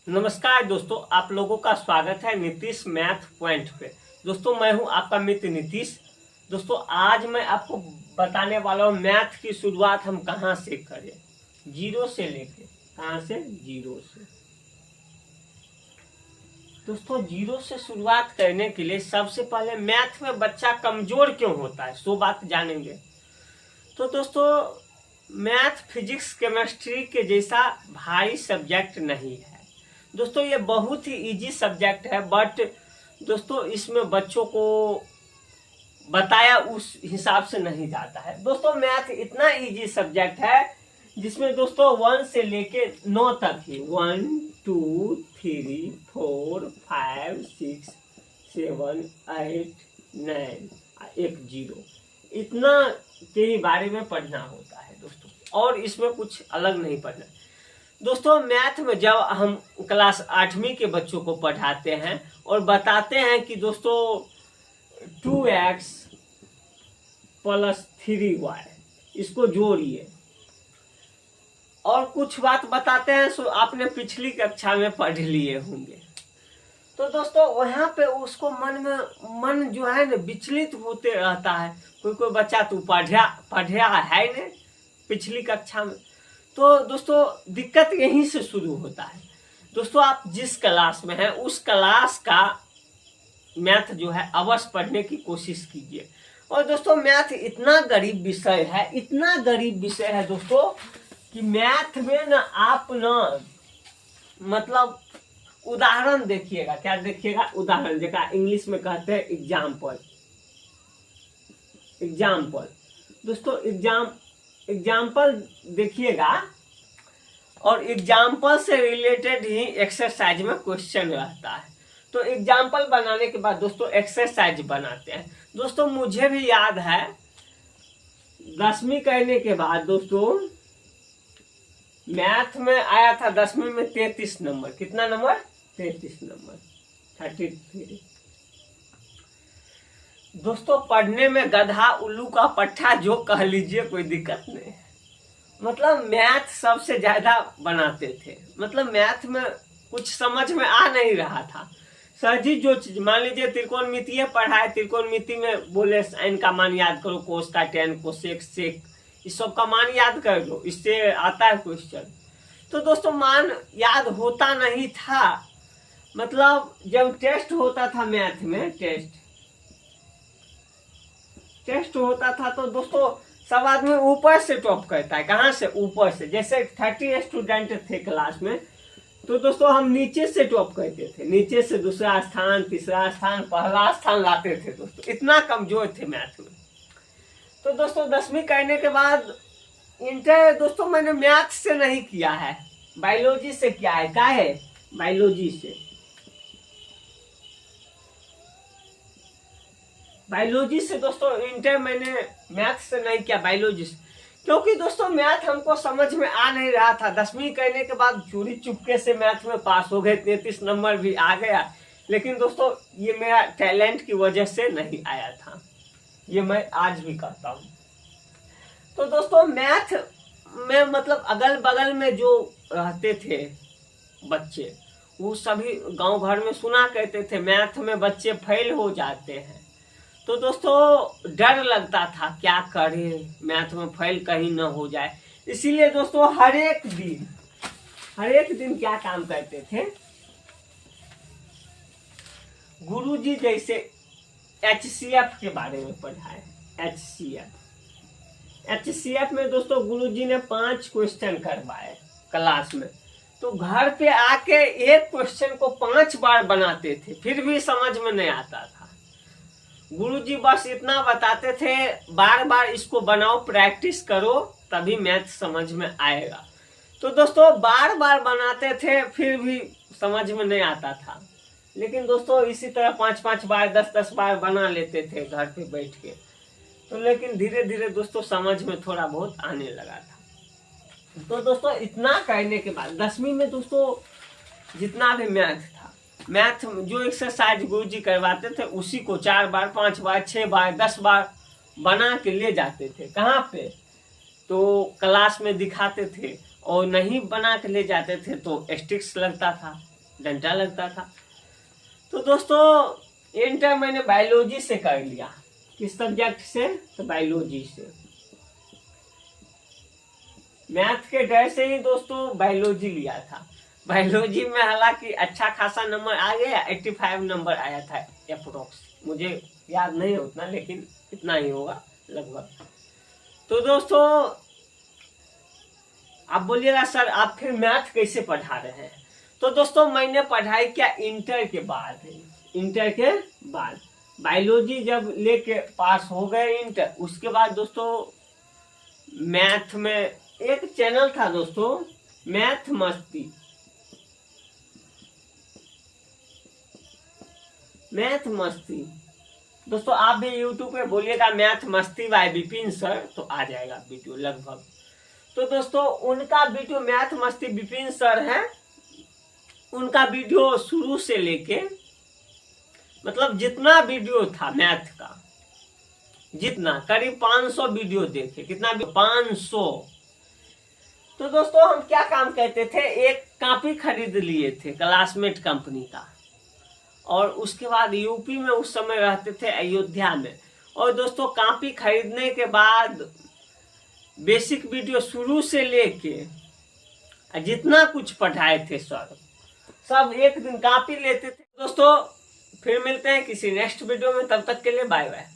नमस्कार दोस्तों, आप लोगों का स्वागत है नीतीश मैथ पॉइंट पे। दोस्तों मैं हूं आपका मित्र नीतीश। दोस्तों आज मैं आपको बताने वाला हूं मैथ की शुरुआत हम कहां से करें, जीरो से लेके। कहां से? जीरो से। दोस्तों जीरो से शुरुआत करने के लिए सबसे पहले मैथ में बच्चा कमजोर क्यों होता है सो बात जानेंगे। तो दोस्तों मैथ फिजिक्स केमिस्ट्री के जैसा भारी सब्जेक्ट नहीं है दोस्तों, ये बहुत ही इजी सब्जेक्ट है। बट दोस्तों इसमें बच्चों को बताया उस हिसाब से नहीं जाता है। दोस्तों मैथ इतना इजी सब्जेक्ट है जिसमें दोस्तों 1 से लेके 9 तक ही 1 2 3 4 5 6 7 8 9 एक जीरो, इतना के बारे में पढ़ना होता है दोस्तों, और इसमें कुछ अलग नहीं पढ़ना। दोस्तों मैथ में जब हम क्लास 8वीं के बच्चों को पढ़ाते हैं और बताते हैं कि दोस्तों 2x + 3y इसको जोड़िए और कुछ बात बताते हैं सो आपने पिछली कक्षा में पढ़ लिए होंगे। तो दोस्तों वहां पे उसको मन जो है ना विचलित होते रहता है। कोई बच्चा तो पढ़ा है ना पिछली कक्षा में। तो दोस्तों दिक्कत यहीं से शुरू होता है। दोस्तों आप जिस क्लास में हैं उस क्लास का मैथ जो है अवश्य पढ़ने की कोशिश कीजिए। और दोस्तों मैथ इतना गरीब विषय है, इतना गरीब विषय है दोस्तों कि मैथ में ना आप ना मतलब उदाहरण देखिएगा। क्या देखिएगा? उदाहरण, जैसा इंग्लिश में कहते हैं एग्जाम्पल। दोस्तों एग्जाम्पल देखिएगा और एग्जाम्पल से रिलेटेड ही एक्सरसाइज में क्वेश्चन रहता है। तो एग्जाम्पल बनाने के बाद दोस्तों एक्सरसाइज बनाते हैं। दोस्तों मुझे भी याद है 10वीं करने के बाद दोस्तों मैथ में आया था 10वीं में 33 नंबर। कितना नंबर? 33 नंबर, 33। दोस्तों पढ़ने में गधा उल्लू का पट्टा जो कह लीजिए, कोई दिक्कत नहीं। मतलब मैथ सबसे ज्यादा बनाते थे। मतलब मैथ में कुछ समझ में आ नहीं रहा था। सर जी जो चीज मान लीजिए त्रिकोणमितीय पढ़ाए, त्रिकोणमिति में बोले साइन का मान याद करो, कोस का टेन, कोसेक सेक, इस सब का मान याद कर लो, इससे आता है क्वेश्चन। तो दोस्तों मान याद होता नहीं था। मतलब जब टेस्ट होता था मैथ में, टेस्ट होता था तो दोस्तों सब आदमी ऊपर से टॉप करता है। कहाँ से? ऊपर से। जैसे 30 स्टूडेंट थे क्लास में तो दोस्तों हम नीचे से टॉप करते थे, नीचे से दूसरा स्थान, तीसरा स्थान, पहला स्थान लाते थे दोस्तों। इतना कमजोर थे मैथ में। तो दोस्तों 10वीं करने के बाद इंटर दोस्तों मैंने मैथ से नहीं किया है, बायोलॉजी से किया है। क्या है? बायोलॉजी से। बायोलॉजी से दोस्तों इंटर मैंने मैथ से नहीं किया, बायोलॉजी से। क्योंकि दोस्तों मैथ हमको समझ में आ नहीं रहा था। 10वीं करने के बाद चोरी चुपके से मैथ में पास हो गए, 33 नंबर भी आ गया। लेकिन दोस्तों ये मेरा टैलेंट की वजह से नहीं आया था, ये मैं आज भी कहता हूँ। तो दोस्तों मैथ में मतलब अगल बगल में जो रहते थे बच्चे, वो सभी गांव भर में सुना करते थे मैथ में बच्चे फेल हो जाते हैं। तो दोस्तों डर लगता था क्या करें, मैथ में फेल कहीं ना हो जाए। इसीलिए दोस्तों हर एक दिन क्या काम करते थे, गुरुजी जैसे HCF के बारे में पढ़ाए। HCF में दोस्तों गुरुजी ने 5 क्वेश्चन करवाए क्लास में। तो घर पे आके एक क्वेश्चन को 5 बार बनाते थे, फिर भी समझ में नहीं आता था। गुरुजी बस इतना बताते थे, बार बार इसको बनाओ, प्रैक्टिस करो, तभी मैथ समझ में आएगा। तो दोस्तों बार बार बनाते थे फिर भी समझ में नहीं आता था। लेकिन दोस्तों इसी तरह 5-5 बार 10-10 बार बना लेते थे घर पे बैठ के। तो लेकिन धीरे धीरे दोस्तों समझ में थोड़ा बहुत आने लगा था। तो दोस्तों इतना करने के बाद 10वीं में दोस्तों जितना भी मैथ जो एक्सरसाइज गुरुजी करवाते थे उसी को 4 बार 5 बार 6 बार 10 बार बना के ले जाते थे। कहाँ पे? तो क्लास में दिखाते थे। और नहीं बना के ले जाते थे तो स्टिक्स लगता था, डंडा लगता था। तो दोस्तों इंटर मैंने बायोलॉजी से कर लिया। किस सब्जेक्ट से? तो बायोलॉजी से। मैथ के डर से ही दोस्तों बायोलॉजी लिया था। बायोलॉजी में हालांकि अच्छा खासा नंबर आ गया, 85 नंबर आया था अप्रोक्स, मुझे याद नहीं है उतना, लेकिन इतना ही होगा लगभग। तो दोस्तों आप बोलिएगा सर आप फिर मैथ कैसे पढ़ा रहे हैं? तो दोस्तों मैंने पढ़ाई किया इंटर के बाद। इंटर के बाद बायोलॉजी जब लेके पास हो गए इंटर, उसके बाद दोस्तों मैथ में एक चैनल था दोस्तों, मैथ मस्ती। मैथ मस्ती दोस्तों आप भी यूट्यूब पे बोलिएगा मैथ मस्ती बाय विपिन सर, तो आ जाएगा वीडियो लगभग। तो दोस्तों उनका वीडियो मैथ मस्ती विपिन सर है, उनका वीडियो शुरू से लेके मतलब जितना वीडियो था मैथ का, जितना करीब 500 वीडियो देखे। कितना? 500। तो दोस्तों हम क्या काम करते थे, एक कॉपी खरीद लिए थे क्लासमेट कंपनी का, और उसके बाद यूपी में उस समय रहते थे अयोध्या में। और दोस्तों कॉपी खरीदने के बाद बेसिक वीडियो शुरू से लेके जितना कुछ पढ़ाए थे सर, सब एक दिन कॉपी लेते थे। दोस्तों फिर मिलते हैं किसी नेक्स्ट वीडियो में, तब तक के लिए बाय बाय।